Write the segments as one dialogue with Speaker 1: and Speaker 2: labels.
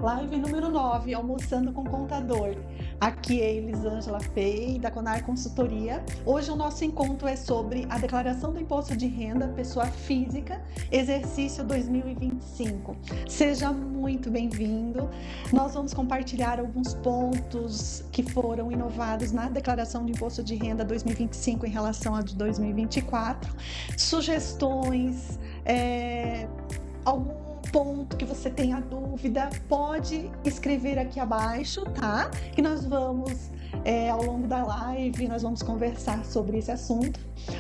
Speaker 1: Live número 9, Almoçando com Contador. Aqui é Elisângela Fei, da Conar Consultoria. Hoje o nosso encontro é sobre a declaração do Imposto de Renda Pessoa Física, exercício 2025. Seja muito bem-vindo. Nós vamos compartilhar alguns pontos que foram inovados na declaração do Imposto de Renda 2025 em relação a de 2024, sugestões, algum ponto que você tenha dúvida, pode escrever aqui abaixo, tá? Que nós vamos, ao longo da live, nós vamos conversar sobre esse assunto.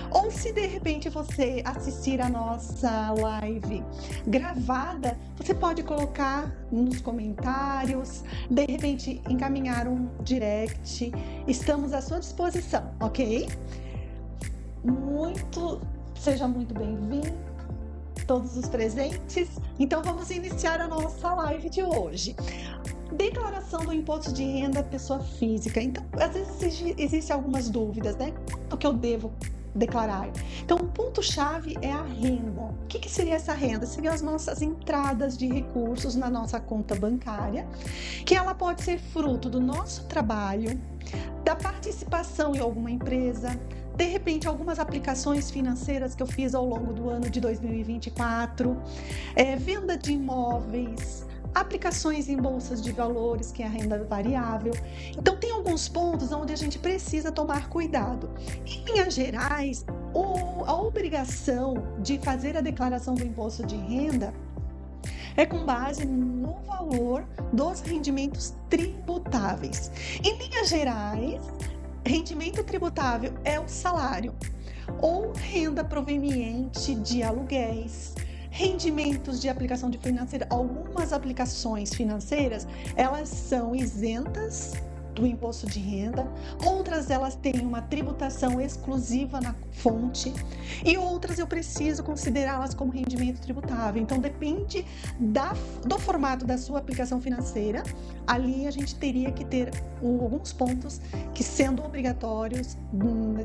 Speaker 1: Ou se de repente você assistir a nossa live gravada, você pode colocar nos comentários, de repente encaminhar um direct. Estamos à sua disposição, ok? Seja muito bem-vindo, todos os presentes. Então vamos iniciar a nossa live de hoje. Declaração do Imposto de Renda Pessoa Física. Então, às vezes existem algumas dúvidas, né? Quanto que eu devo declarar? Então, o ponto-chave é a renda. O que seria essa renda? Seriam as nossas entradas de recursos na nossa conta bancária, que ela pode ser fruto do nosso trabalho, da participação em alguma empresa, de repente algumas aplicações financeiras que eu fiz ao longo do ano de 2024, venda de imóveis, aplicações em bolsas de valores, que é a renda variável. Então tem alguns pontos onde a gente precisa tomar cuidado. Em linhas gerais, a obrigação de fazer a declaração do imposto de renda é com base no valor dos rendimentos tributáveis. Em linhas gerais, rendimento tributável é o salário ou renda proveniente de aluguéis, rendimentos de aplicação de financeira. Algumas aplicações financeiras, elas são isentas do imposto de renda, outras elas têm uma tributação exclusiva na fonte e outras eu preciso considerá-las como rendimento tributável. Então depende do formato da sua aplicação financeira. Ali a gente teria que ter alguns pontos que, sendo obrigatórios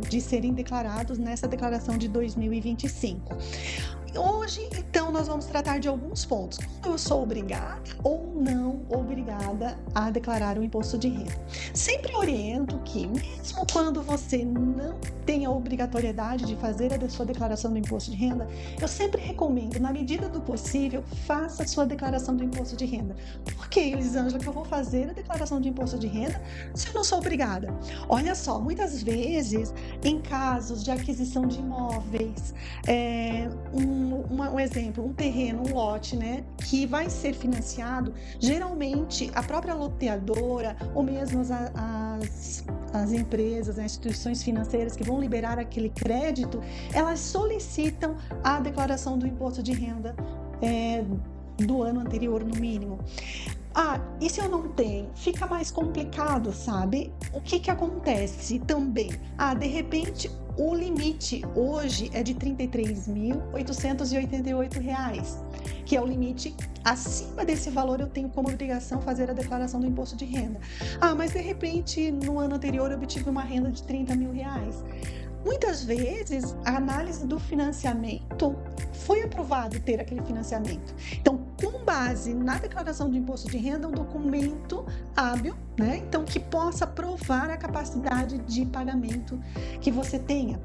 Speaker 1: de serem declarados nessa declaração de 2025. Hoje, então, nós vamos tratar de alguns pontos. Eu sou obrigada ou não obrigada a declarar o imposto de renda. Sempre oriento que, mesmo quando você não tem a obrigatoriedade de fazer a sua declaração do imposto de renda, eu sempre recomendo, na medida do possível, faça a sua declaração do imposto de renda. Por que, Elisângela, que eu vou fazer a declaração de imposto de renda se eu não sou obrigada? Olha só, muitas vezes, em casos de aquisição de imóveis, um exemplo, um terreno, um lote, né, que vai ser financiado, geralmente a própria loteadora ou mesmo as empresas, as instituições financeiras que vão liberar aquele crédito, elas solicitam a declaração do imposto de renda do ano anterior, no mínimo. E se eu não tenho? Fica mais complicado, sabe? O que acontece também? De repente, o limite hoje é de R$ 33.888, que é o limite. Acima desse valor eu tenho como obrigação fazer a declaração do imposto de renda. Mas de repente, no ano anterior eu obtive uma renda de R$ 30 mil. Muitas vezes, a análise do financiamento foi aprovado ter aquele financiamento. Então, com base na declaração de imposto de renda, um documento hábil, né? Então, que possa provar a capacidade de pagamento que você tenha.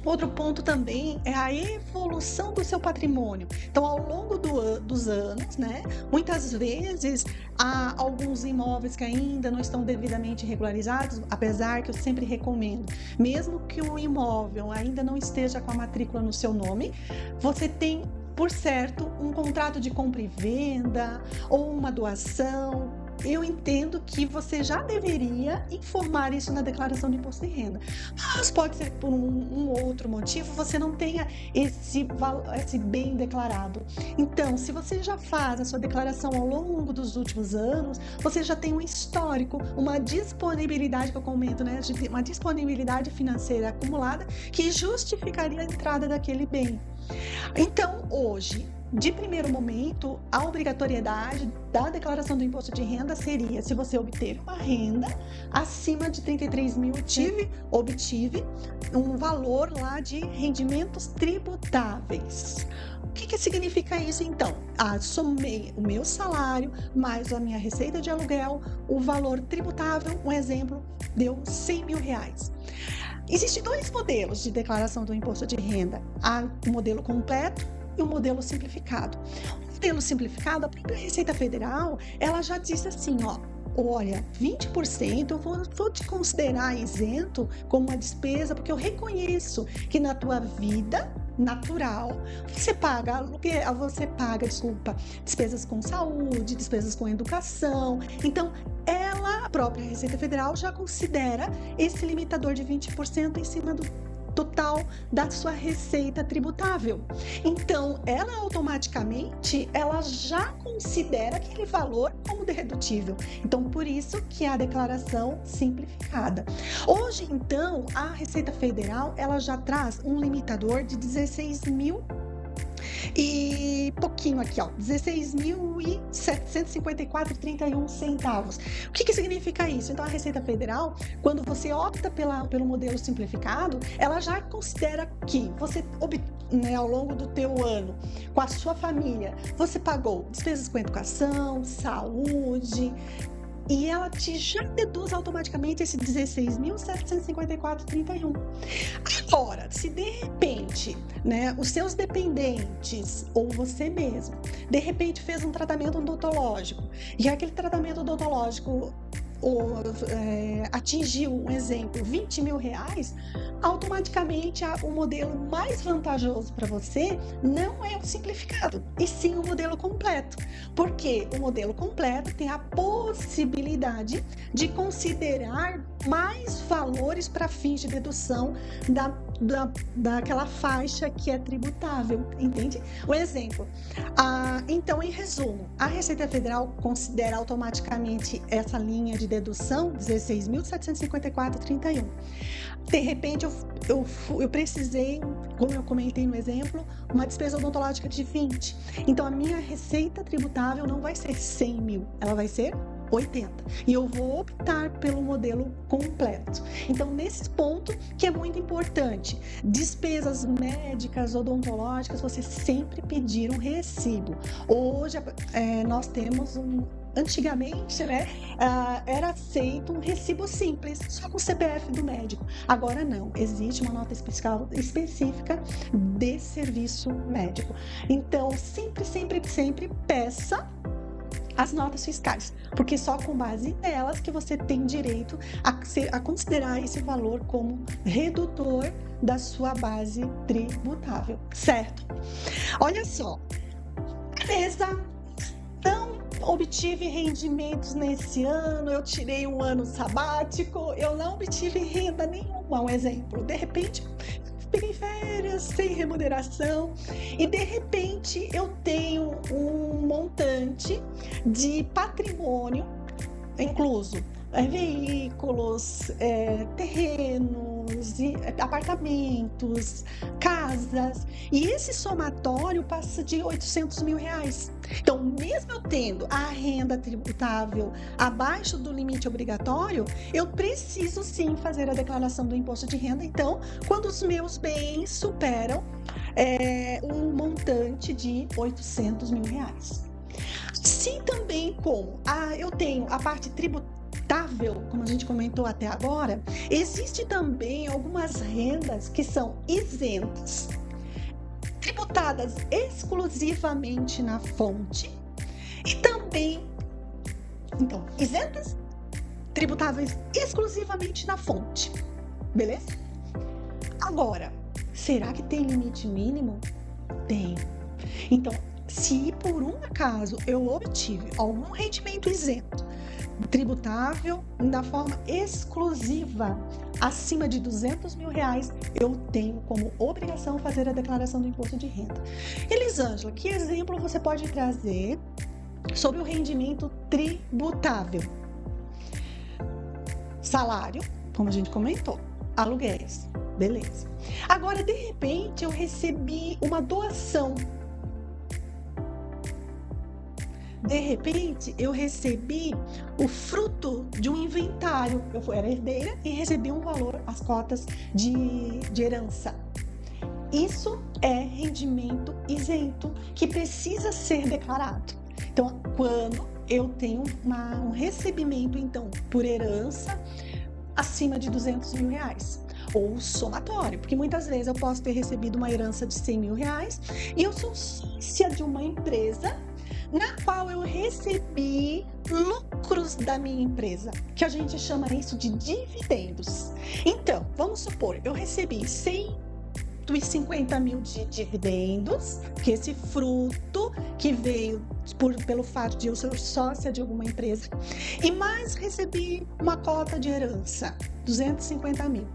Speaker 1: Outro ponto também é a evolução do seu patrimônio. Então, ao longo dos anos, né, muitas vezes há alguns imóveis que ainda não estão devidamente regularizados, apesar que eu sempre recomendo, mesmo que o imóvel ainda não esteja com a matrícula no seu nome, você tem, por certo, um contrato de compra e venda ou uma doação. Eu entendo que você já deveria informar isso na declaração de imposto de renda. Mas pode ser por um outro motivo, você não tenha esse bem declarado. Então, se você já faz a sua declaração ao longo dos últimos anos, você já tem um histórico, uma disponibilidade, que eu comento, né? Uma disponibilidade financeira acumulada que justificaria a entrada daquele bem. Então, hoje, de primeiro momento, a obrigatoriedade da declaração do imposto de renda seria se você obteve uma renda acima de 33 mil, obtive um valor lá de rendimentos tributáveis. O que significa isso, então? Somei o meu salário mais a minha receita de aluguel, o valor tributável, um exemplo, deu 100 mil reais. Existem dois modelos de declaração do imposto de renda, o modelo completo e o modelo simplificado. O modelo simplificado, a própria Receita Federal, ela já disse assim, olha, 20% eu vou te considerar isento como uma despesa, porque eu reconheço que na tua vida natural você paga despesas com saúde, despesas com educação. Então, a própria Receita Federal já considera esse limitador de 20% em cima do total da sua receita tributável. Então, ela automaticamente, ela já considera aquele valor como dedutível. Então, por isso que é a declaração simplificada. Hoje, então, a Receita Federal, ela já traz um limitador de 16 mil e pouquinho aqui, 16.754,31 centavos. O que significa isso? Então, a Receita Federal, quando você opta pelo modelo simplificado, ela já considera que você, ao longo do teu ano, com a sua família, você pagou despesas com educação, saúde, e ela já deduz automaticamente esse 16.754,31. Agora, se de repente, os seus dependentes ou você mesmo, de repente fez um tratamento odontológico e aquele tratamento odontológico atingiu, um exemplo, 20 mil reais, automaticamente o modelo mais vantajoso para você não é o simplificado, e sim o modelo completo. Porque o modelo completo tem a possibilidade de considerar mais valores para fins de dedução daquela faixa que é tributável, entende? O exemplo. Então, em resumo, a Receita Federal considera automaticamente essa linha de dedução 16.754,31. De repente, eu precisei, como eu comentei no exemplo, uma despesa odontológica de 20. Então, a minha receita tributável não vai ser 100 mil, ela vai ser 80. E eu vou optar pelo modelo completo. Então, nesse ponto que é muito importante, despesas médicas, odontológicas, você sempre pedir um recibo. Hoje, nós temos antigamente, era aceito um recibo simples, só com o CPF do médico. Agora não, existe uma nota específica de serviço médico. Então, sempre peça as notas fiscais, porque só com base nelas que você tem direito a considerar esse valor como redutor da sua base tributável, certo? Olha só, beleza, não obtive rendimentos nesse ano, eu tirei um ano sabático, eu não obtive renda nenhuma, um exemplo, de repente peguei férias sem remuneração e de repente eu tenho um montante de patrimônio incluso veículos, terrenos, apartamentos, casas, e esse somatório passa de 800 mil reais. Então, mesmo eu tendo a renda tributável abaixo do limite obrigatório, eu preciso sim fazer a declaração do imposto de renda. Então, quando os meus bens superam um montante de 800 mil reais. Sim, também como eu tenho a parte tributável, como a gente comentou até agora, existe também algumas rendas que são isentas, tributadas exclusivamente na fonte e também, então, isentas, tributáveis exclusivamente na fonte, beleza? Agora, será que tem limite mínimo? Tem. Então, se por um acaso eu obtive algum rendimento isento, tributável na forma exclusiva, acima de 200 mil reais, eu tenho como obrigação fazer a declaração do imposto de renda. Elisângela, que exemplo você pode trazer sobre o rendimento tributável? Salário, como a gente comentou, aluguéis, beleza. Agora, de repente, eu recebi uma doação de repente, eu recebi o fruto de um inventário. Eu era herdeira e recebi um valor, as cotas de herança. Isso é rendimento isento que precisa ser declarado. Então, quando eu tenho um recebimento, então, por herança, acima de R$200 mil, ou somatório, porque muitas vezes eu posso ter recebido uma herança de R$100 mil e eu sou sócia de uma empresa na qual eu recebi lucros da minha empresa, que a gente chama isso de dividendos. Então, vamos supor, eu recebi 150 mil de dividendos, que esse fruto que veio pelo fato de eu ser sócia de alguma empresa, e mais recebi uma cota de herança, 250 mil.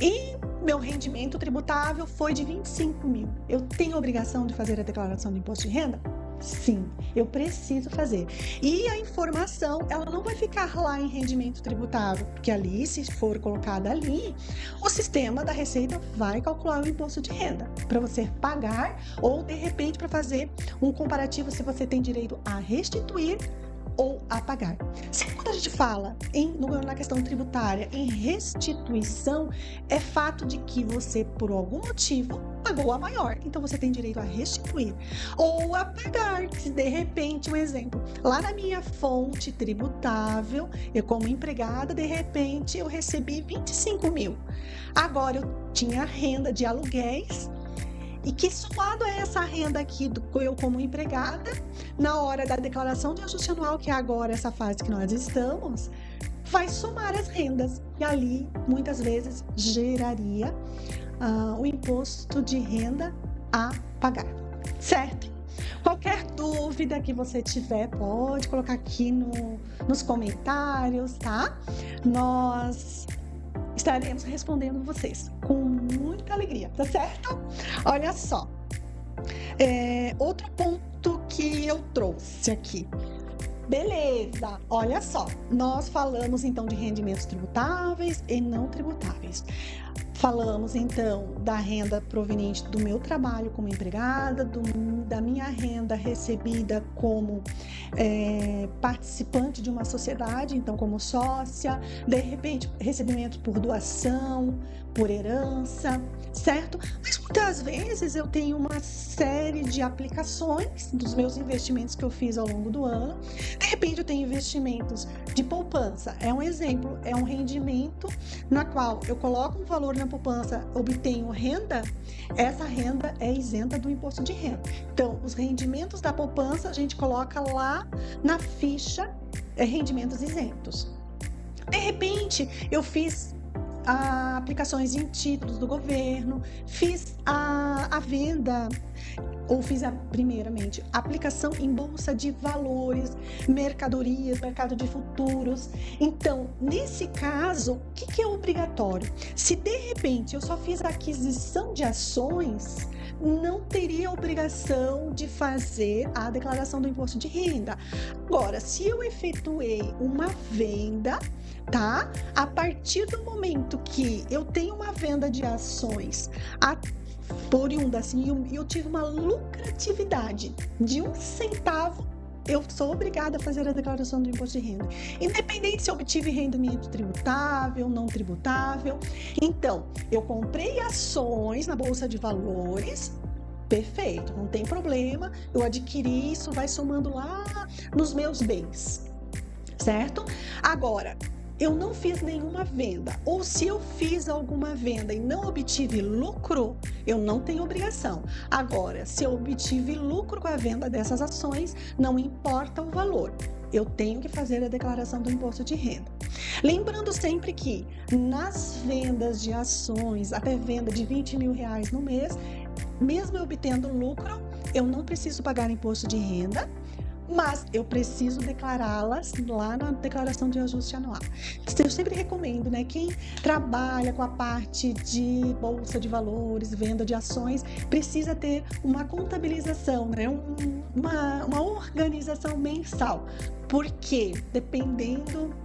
Speaker 1: E meu rendimento tributável foi de 25 mil. Eu tenho a obrigação de fazer a declaração do imposto de renda? Sim, eu preciso fazer. E a informação, ela não vai ficar lá em rendimento tributável, porque ali, se for colocada ali, o sistema da Receita vai calcular o imposto de renda para você pagar ou, de repente, para fazer um comparativo se você tem direito a restituir ou a pagar. Sempre quando a gente fala na questão tributária em restituição, é fato de que você, por algum motivo, pagou a maior. Então, você tem direito a restituir ou a pagar. Se de repente, um exemplo, lá na minha fonte tributável, eu como empregada, de repente, eu recebi 25 mil. Agora, eu tinha renda de aluguéis, e que somado a essa renda aqui, eu como empregada, na hora da declaração de ajuste anual, que é agora essa fase que nós estamos, vai somar as rendas. E ali, muitas vezes, geraria o imposto de renda a pagar, certo? Qualquer dúvida que você tiver, pode colocar aqui nos comentários, tá? Nós estaremos respondendo vocês com muita alegria, tá certo? Olha só, outro ponto que eu trouxe aqui. Beleza, olha só, nós falamos então de rendimentos tributáveis e não tributáveis. Falamos então da renda proveniente do meu trabalho como empregada, da minha renda recebida como participante de uma sociedade, então como sócia, de repente recebimento por doação, por herança, certo? Mas muitas vezes eu tenho uma série de aplicações dos meus investimentos que eu fiz ao longo do ano. De repente eu tenho investimentos de poupança, é um exemplo, é um rendimento na qual eu coloco um valor na poupança, obtenho renda, essa renda é isenta do imposto de renda. Então, os rendimentos da poupança a gente coloca lá na ficha rendimentos isentos. De repente, eu fiz aplicações em títulos do governo, fiz a venda, ou fiz primeiramente aplicação em bolsa de valores, mercadorias, mercado de futuros. Então, nesse caso, o que é obrigatório? Se de repente eu só fiz a aquisição de ações, não teria obrigação de fazer a declaração do imposto de renda. Agora, se eu efetuei uma venda, tá? A partir do momento que eu tenho uma venda de ações oriunda, assim, eu tive uma lucratividade de 1 centavo, eu sou obrigada a fazer a declaração do imposto de renda, independente se eu obtive rendimento tributável, não tributável. Então, eu comprei ações na Bolsa de Valores, perfeito, não tem problema, eu adquiri, isso vai somando lá nos meus bens, certo? Agora, eu não fiz nenhuma venda, ou se eu fiz alguma venda e não obtive lucro, eu não tenho obrigação. Agora, se eu obtive lucro com a venda dessas ações, não importa o valor, eu tenho que fazer a declaração do imposto de renda. Lembrando sempre que nas vendas de ações, até venda de R$20 mil no mês, mesmo eu obtendo lucro, eu não preciso pagar imposto de renda, mas eu preciso declará-las lá na declaração de ajuste anual. Eu sempre recomendo, né? Quem trabalha com a parte de bolsa de valores, venda de ações, precisa ter uma contabilização, né? Uma organização mensal, porque dependendo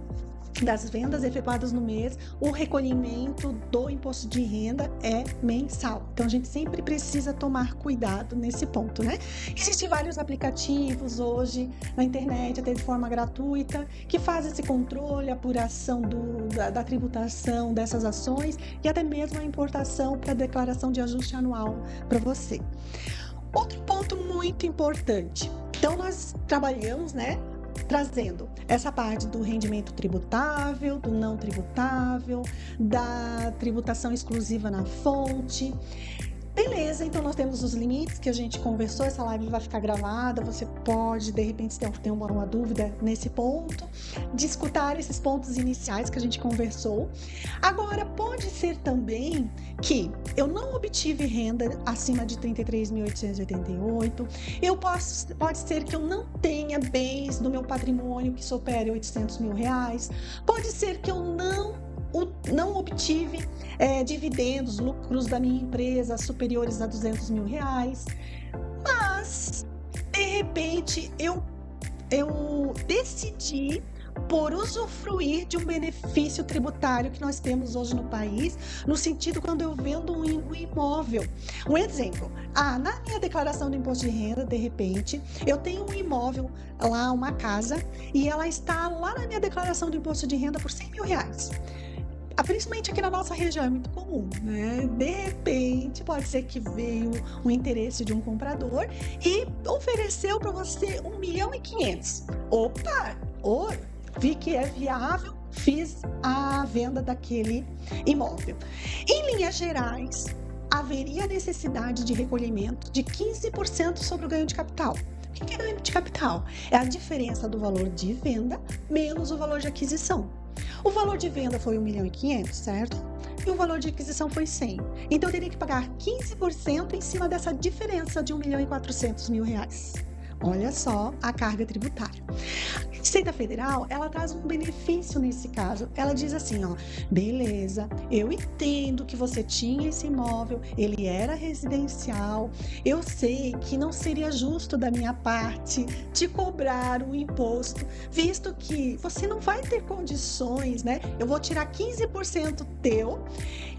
Speaker 1: das vendas efetuadas no mês, o recolhimento do imposto de renda é mensal. Então, a gente sempre precisa tomar cuidado nesse ponto, né? Existem vários aplicativos hoje na internet, até de forma gratuita, que fazem esse controle, apuração da tributação dessas ações e até mesmo a importação para a declaração de ajuste anual para você. Outro ponto muito importante. Então, nós trabalhamos, né, trazendo essa parte do rendimento tributável, do não tributável, da tributação exclusiva na fonte. Beleza, então nós temos os limites que a gente conversou, essa live vai ficar gravada, você pode, de repente, se tem uma dúvida nesse ponto, discutir esses pontos iniciais que a gente conversou. Agora, pode ser também que eu não obtive renda acima de 33.888, pode ser que eu não tenha bens do meu patrimônio que supere R$800 mil, pode ser que eu não obtive dividendos, lucros da minha empresa superiores a R$200 mil, mas de repente eu decidi por usufruir de um benefício tributário que nós temos hoje no país, no sentido quando eu vendo um imóvel. Um exemplo, na minha declaração do imposto de renda, de repente, eu tenho um imóvel lá, uma casa, e ela está lá na minha declaração do imposto de renda por R$100 mil. Principalmente aqui na nossa região é muito comum, né? De repente, pode ser que veio o interesse de um comprador e ofereceu para você R$1.500.000. Opa! Vi que é viável, fiz a venda daquele imóvel. Em linhas gerais, haveria necessidade de recolhimento de 15% sobre o ganho de capital. O que é ganho de capital? É a diferença do valor de venda menos o valor de aquisição. O valor de venda foi R$1.500.000, certo? E o valor de aquisição foi 100. Então, eu teria que pagar 15% em cima dessa diferença de R$1.400.000. Olha só a carga tributária. A Receita Federal, ela traz um benefício nesse caso. Ela diz assim, beleza, eu entendo que você tinha esse imóvel, ele era residencial, eu sei que não seria justo da minha parte te cobrar um imposto, visto que você não vai ter condições, né? Eu vou tirar 15% teu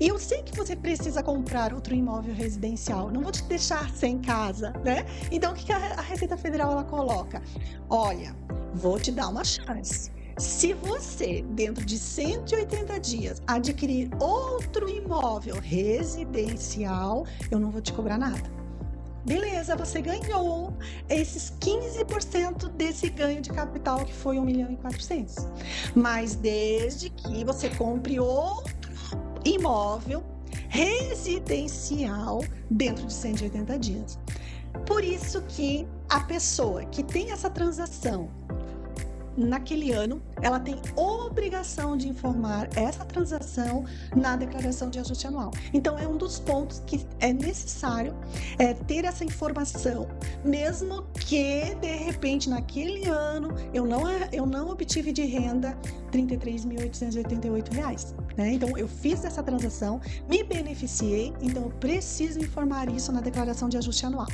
Speaker 1: e eu sei que você precisa comprar outro imóvel residencial, não vou te deixar sem casa, né? Então, o que a Receita Federal ela coloca? Olha, vou te dar uma chance. Se você, dentro de 180 dias, adquirir outro imóvel residencial, eu não vou te cobrar nada. Beleza, você ganhou esses 15% desse ganho de capital que foi R$1.400.000. Mas desde que você compre outro imóvel residencial dentro de 180 dias. Por isso que a pessoa que tem essa transação naquele ano, ela tem obrigação de informar essa transação na declaração de ajuste anual. Então, é um dos pontos que é necessário ter essa informação, mesmo que, de repente, naquele ano, eu não obtive de renda R$33.888, né? Então, eu fiz essa transação, me beneficiei, então eu preciso informar isso na declaração de ajuste anual.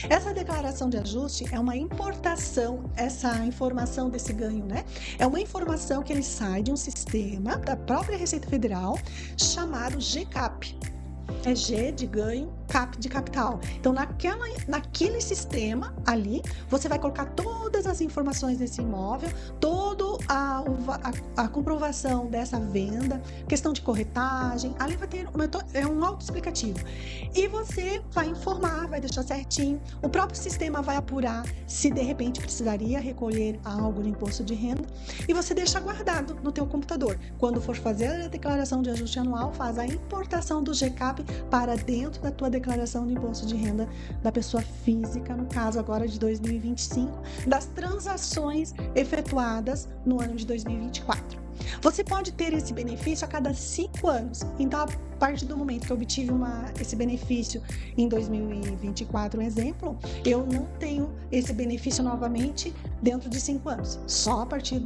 Speaker 1: Essa declaração de ajuste é uma importação, essa informação desse ganho, né? É uma informação que ele sai de um sistema da própria Receita Federal chamado GCAP. É G de ganho, CAP de capital. Então, naquele sistema ali, você vai colocar todas as informações desse imóvel, toda a comprovação dessa venda, questão de corretagem, ali vai ter um autoexplicativo. E você vai informar, vai deixar certinho, o próprio sistema vai apurar se de repente precisaria recolher algo de imposto de renda e você deixa guardado no teu computador. Quando for fazer a declaração de ajuste anual, faz a importação do GCAP para dentro da tua declaração de imposto de renda da pessoa física, no caso agora de 2025, das transações efetuadas no ano de 2024. Você pode ter esse benefício a cada 5 anos. Então, a partir do momento que eu obtive esse benefício em 2024, um exemplo, eu não tenho esse benefício novamente dentro de 5 anos. Só a partir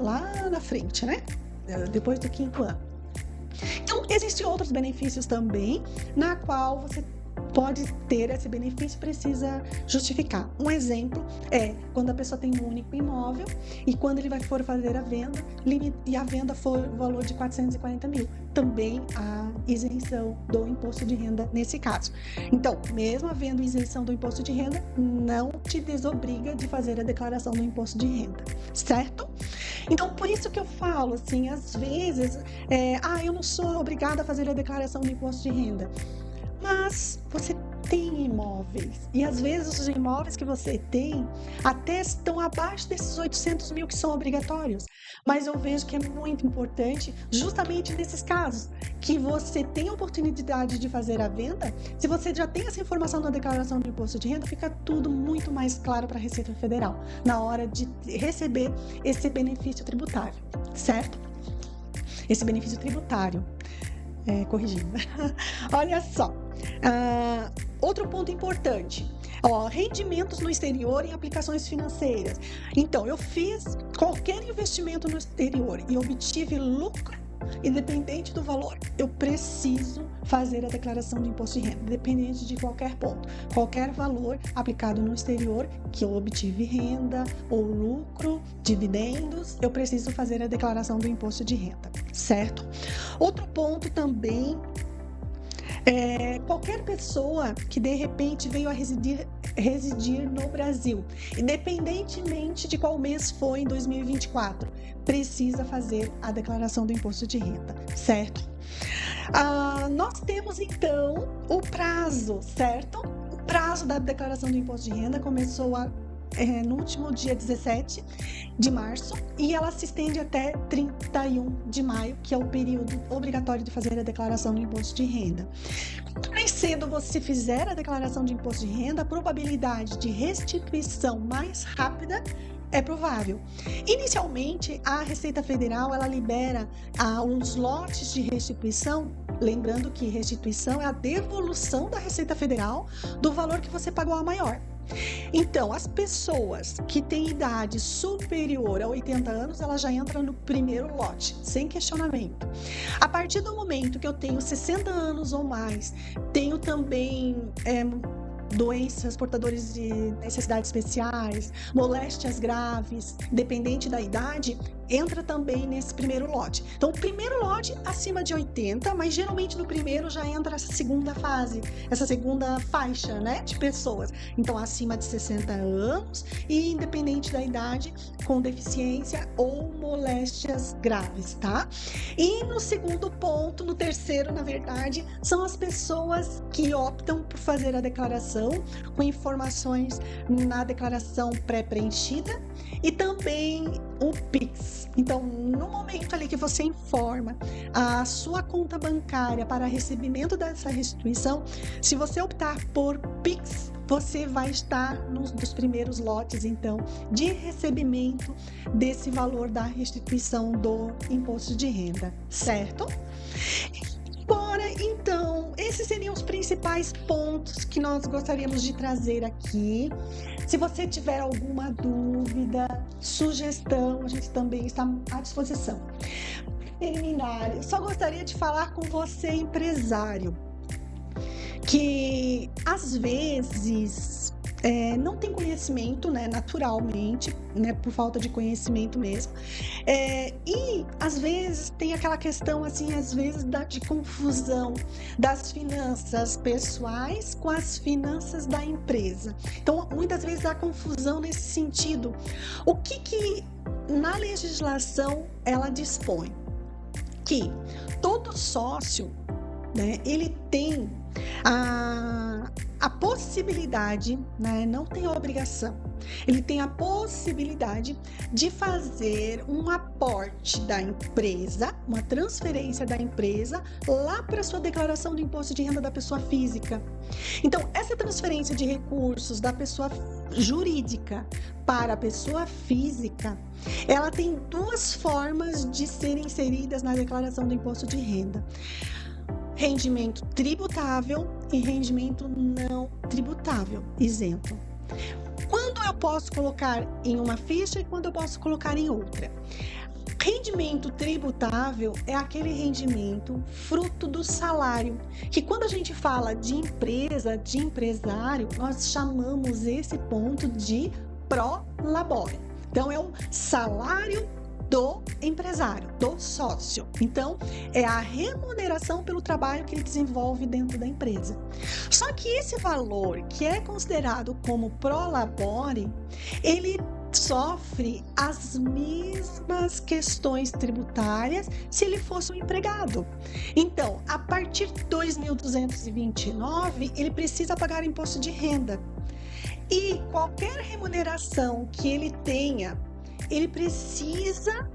Speaker 1: lá na frente, né? Depois do 5º ano. Então, existem outros benefícios também, na qual você pode ter esse benefício, precisa justificar. Um exemplo é quando a pessoa tem um único imóvel e quando ele for fazer a venda e a venda for o valor de 440 mil. Também há isenção do imposto de renda nesse caso. Então, mesmo havendo isenção do imposto de renda, não te desobriga de fazer a declaração do imposto de renda, certo? Então, por isso que eu falo, assim, às vezes, eu não sou obrigada a fazer a declaração do imposto de renda. Mas você tem imóveis e às vezes os imóveis que você tem até estão abaixo desses 800 mil que são obrigatórios. Mas eu vejo que é muito importante, justamente nesses casos, que você tem a oportunidade de fazer a venda. Se você já tem essa informação na declaração do imposto de renda, fica tudo muito mais claro para a Receita Federal na hora de receber esse benefício tributário, certo? Esse benefício tributário. Corrigindo. Olha só. Outro ponto importante. Rendimentos no exterior em aplicações financeiras. Então, eu fiz qualquer investimento no exterior e obtive lucro, independente do valor, eu preciso fazer a declaração do imposto de renda, independente de qualquer ponto. Qualquer valor aplicado no exterior que eu obtive renda ou lucro, dividendos, eu preciso fazer a declaração do imposto de renda, certo? Outro ponto também qualquer pessoa que de repente veio a residir no Brasil, independentemente de qual mês foi em 2024, precisa fazer a declaração do imposto de renda, certo? Nós temos então o prazo, certo? O prazo da declaração do imposto de renda começou no último dia 17 de março e ela se estende até 31 de maio, que é o período obrigatório de fazer a declaração do imposto de renda. Quanto mais cedo você fizer a declaração de imposto de renda, a probabilidade de restituição mais rápida é provável. Inicialmente, a Receita Federal ela libera uns lotes de restituição, lembrando que restituição é a devolução da Receita Federal do valor que você pagou a maior. Então, as pessoas que têm idade superior a 80 anos, ela já entra no primeiro lote, sem questionamento. A partir do momento que eu tenho 60 anos ou mais, tenho também doenças, portadores de necessidades especiais, moléstias graves, dependente da idade, entra também nesse primeiro lote. Então, o primeiro lote acima de 80, mas geralmente no primeiro já entra essa segunda fase, essa segunda faixa, né, de pessoas. Então, acima de 60 anos e independente da idade, com deficiência ou moléstias graves, tá? E no segundo ponto, no terceiro, na verdade, são as pessoas que optam por fazer a declaração com informações na declaração pré-preenchida e também o PIX. Então, no momento ali que você informa a sua conta bancária para recebimento dessa restituição, se você optar por PIX, você vai estar nos primeiros lotes, então, de recebimento desse valor da restituição do imposto de renda, certo? Agora, então, esses seriam os principais pontos que nós gostaríamos de trazer aqui. Se você tiver alguma dúvida, sugestão, a gente também está à disposição. Terminar, eu só gostaria de falar com você, empresário, que às vezes não tem conhecimento, né, naturalmente, né, por falta de conhecimento mesmo, e às vezes tem aquela questão assim, às vezes de confusão das finanças pessoais com as finanças da empresa. Então, muitas vezes há confusão nesse sentido. O que na legislação ela dispõe? Que todo sócio, né, ele tem a possibilidade, né, não tem a obrigação, ele tem a possibilidade de fazer um aporte da empresa, uma transferência da empresa lá para a sua declaração do imposto de renda da pessoa física. Então, essa transferência de recursos da pessoa jurídica para a pessoa física, ela tem duas formas de serem inseridas na declaração do imposto de renda: rendimento tributável e rendimento não tributável, isento. Quando eu posso colocar em uma ficha e quando eu posso colocar em outra? Rendimento tributável é aquele rendimento fruto do salário, que quando a gente fala de empresa, de empresário, nós chamamos esse ponto de pro labore. Então, é o salário do empresário, do sócio. Então, é a remuneração pelo trabalho que ele desenvolve dentro da empresa. Só que esse valor, que é considerado como pro labore, ele sofre as mesmas questões tributárias se ele fosse um empregado. Então, a partir de 2.229, ele precisa pagar imposto de renda. E qualquer remuneração que ele tenha, ele precisa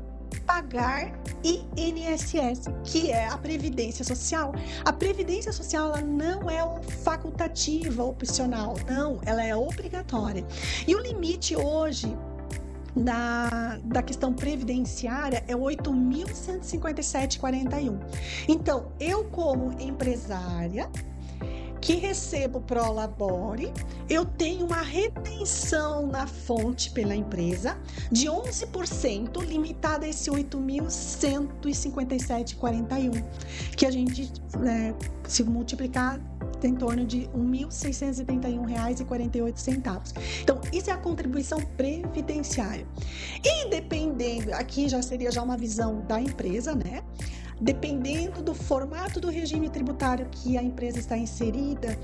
Speaker 1: pagar INSS, que é a Previdência Social. A Previdência Social, ela não é facultativa, opcional, não, ela é obrigatória. E o limite hoje da questão previdenciária é 8.157,41. Então, eu como empresária que recebo pro labore, eu tenho uma retenção na fonte pela empresa de 11%, limitada a esse 8.157,41, que a gente, se multiplicar, tem em torno de R$ 1.671,48. Então, isso é a contribuição previdenciária. E dependendo, aqui já seria uma visão da empresa, né? Dependendo do formato do regime tributário que a empresa está inserida,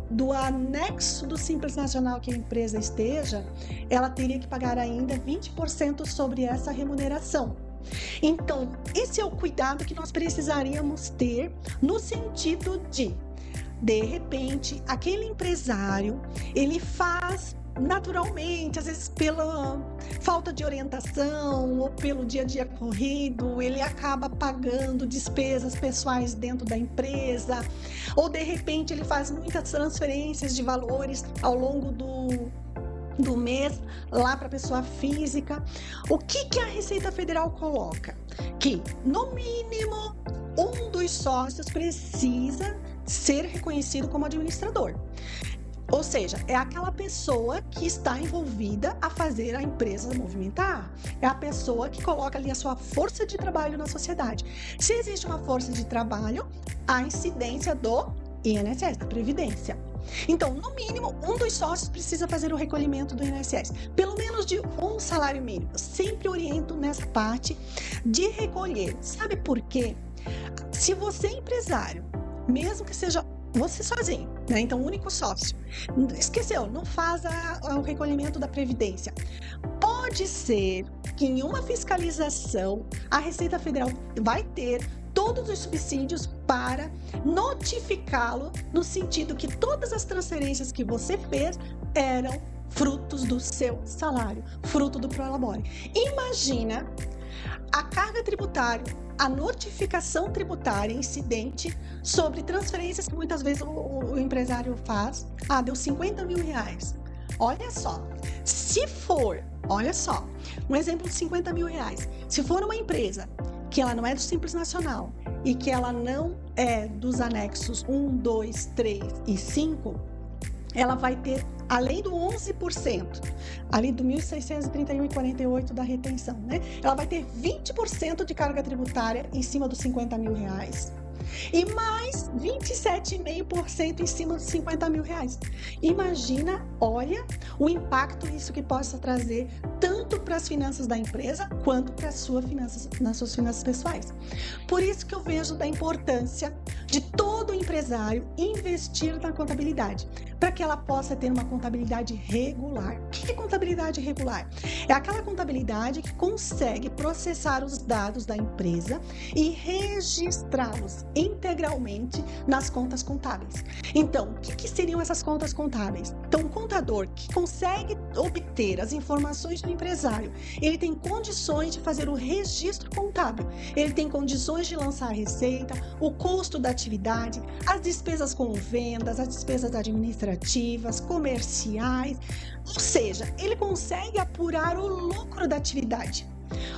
Speaker 1: do anexo do Simples Nacional que a empresa esteja, ela teria que pagar ainda 20% sobre essa remuneração. Então, esse é o cuidado que nós precisaríamos ter no sentido de repente, aquele empresário, ele faz naturalmente, às vezes pela falta de orientação ou pelo dia a dia corrido, ele acaba pagando despesas pessoais dentro da empresa, ou de repente ele faz muitas transferências de valores ao longo do mês lá para a pessoa física. O que a Receita Federal coloca? Que, no mínimo, um dos sócios precisa ser reconhecido como administrador. Ou seja, é aquela pessoa que está envolvida a fazer a empresa movimentar. É a pessoa que coloca ali a sua força de trabalho na sociedade. Se existe uma força de trabalho, há incidência do INSS, da Previdência. Então, no mínimo, um dos sócios precisa fazer o recolhimento do INSS. Pelo menos de um salário mínimo. Eu sempre oriento nessa parte de recolher. Sabe por quê? Se você é empresário, mesmo que seja você sozinho, né? Então, o único sócio, esqueceu, não faz o recolhimento da Previdência. Pode ser que em uma fiscalização a Receita Federal vai ter todos os subsídios para notificá-lo no sentido que todas as transferências que você fez eram frutos do seu salário, fruto do prolabore. Imagina a carga tributária, a notificação tributária incidente sobre transferências que muitas vezes o empresário faz. Deu 50 mil reais. Olha só, se for, olha só, um exemplo de 50 mil reais. Se for uma empresa que ela não é do Simples Nacional e que ela não é dos anexos 1, 2, 3 e 5, ela vai ter, além do 11%, ali do 1.631,48 da retenção, né? Ela vai ter 20% de carga tributária em cima dos 50 mil reais e mais 27,5% em cima dos 50 mil reais. Imagina, olha, o impacto isso que possa trazer tanto para as finanças da empresa quanto para as suas finanças pessoais. Por isso que eu vejo da importância de todo empresário investir na contabilidade, para que ela possa ter uma contabilidade regular. O que é contabilidade regular? É aquela contabilidade que consegue processar os dados da empresa e registrá-los integralmente nas contas contábeis. Então, o que seriam essas contas contábeis? Então, o contador que consegue obter as informações do empresário, ele tem condições de fazer o registro contábil, ele tem condições de lançar a receita, o custo da atividade, as despesas com vendas, as despesas administrativas, comerciais, ou seja, ele consegue apurar o lucro da atividade.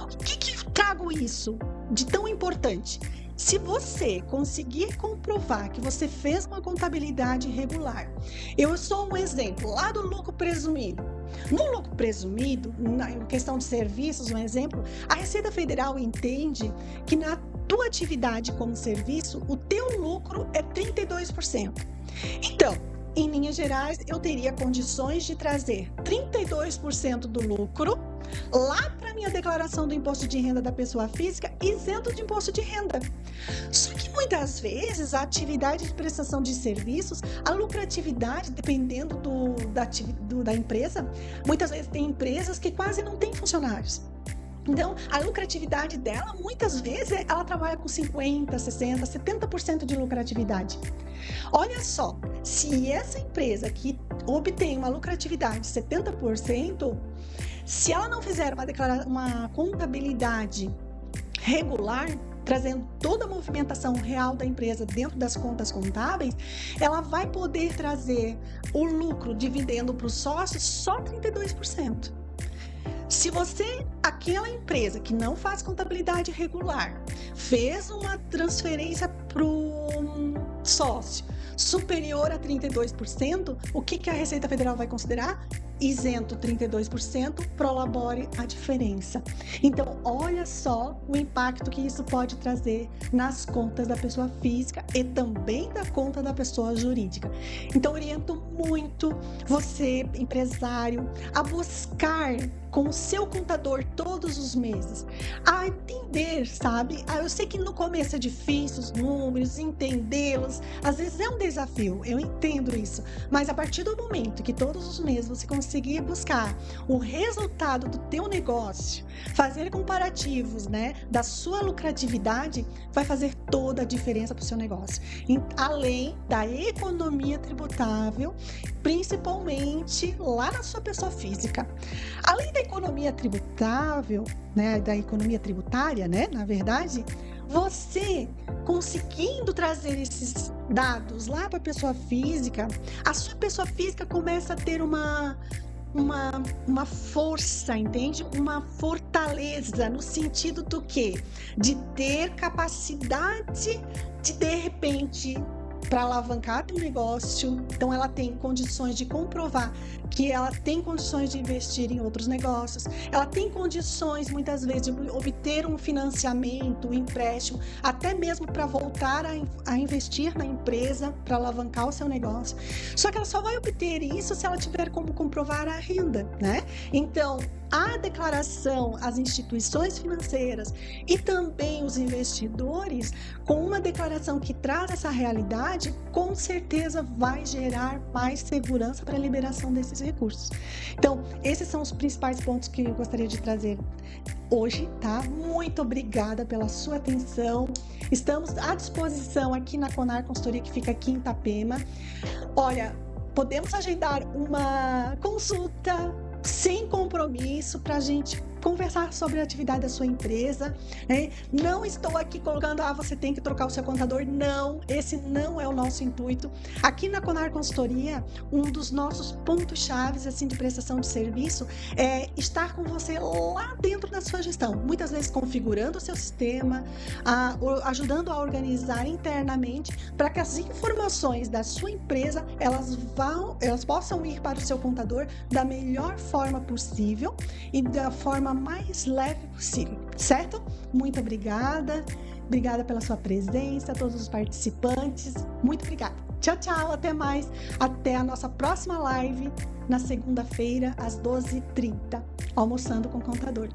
Speaker 1: O que trago isso de tão importante? Se você conseguir comprovar que você fez uma contabilidade regular, eu sou um exemplo lá do lucro presumido. No lucro presumido, em questão de serviços, um exemplo, a Receita Federal entende que na tua atividade como serviço, o teu lucro é 32%. Então, em linhas gerais, eu teria condições de trazer 32% do lucro lá para minha declaração do imposto de renda da pessoa física, isento de imposto de renda. Só que muitas vezes a atividade de prestação de serviços, a lucratividade, dependendo da empresa, muitas vezes tem empresas que quase não têm funcionários. Então, a lucratividade dela, muitas vezes, ela trabalha com 50%, 60%, 70% de lucratividade. Olha só, se essa empresa que obtém uma lucratividade de 70%, se ela não fizer uma contabilidade regular, trazendo toda a movimentação real da empresa dentro das contas contábeis, ela vai poder trazer o lucro dividendo para os sócios só 32%. Se você, aquela empresa que não faz contabilidade regular, fez uma transferência para o sócio superior a 32%, o que a Receita Federal vai considerar? Isento 32%, prolabore a diferença. Então, olha só o impacto que isso pode trazer nas contas da pessoa física e também da conta da pessoa jurídica. Então, oriento muito você, empresário, a buscar com o seu contador todos os meses, a entender, sabe? Eu sei que no começo é difícil os números, entendê-los, às vezes é um desafio, eu entendo isso, mas a partir do momento que todos os meses você conseguir buscar o resultado do teu negócio, fazer comparativos, né, da sua lucratividade, vai fazer toda a diferença para o seu negócio, além da economia tributável, principalmente lá na sua pessoa física. Além da economia tributável, né, da economia tributária, né, na verdade, você conseguindo trazer esses dados lá para a pessoa física, a sua pessoa física começa a ter uma força, entende? Uma fortaleza no sentido do quê? De ter capacidade de repente, para alavancar teu negócio, então ela tem condições de comprovar que ela tem condições de investir em outros negócios, ela tem condições muitas vezes de obter um financiamento, um empréstimo, até mesmo para voltar a investir na empresa, para alavancar o seu negócio. Só que ela só vai obter isso se ela tiver como comprovar a renda, né? Então, a declaração, as instituições financeiras e também os investidores, com uma declaração que traz essa realidade, com certeza vai gerar mais segurança para a liberação desses recursos. Então, esses são os principais pontos que eu gostaria de trazer hoje, tá? Muito obrigada pela sua atenção. Estamos à disposição aqui na Conar Consultoria, que fica aqui em Itapema. Olha, podemos agendar uma consulta sem compromisso para a gente conversar sobre a atividade da sua empresa, né? Não estou aqui colocando, você tem que trocar o seu contador. Não, esse não é o nosso intuito. Aqui na Conar Consultoria, um dos nossos pontos-chave assim, de prestação de serviço é estar com você lá dentro da sua gestão, muitas vezes configurando o seu sistema, ajudando a organizar internamente para que as informações da sua empresa elas possam ir para o seu contador da melhor forma possível e da forma mais leve possível, certo? Muito obrigada pela sua presença, a todos os participantes, muito obrigada. Tchau, tchau, até mais, até a nossa próxima live na segunda-feira às 12h30, almoçando com o contador.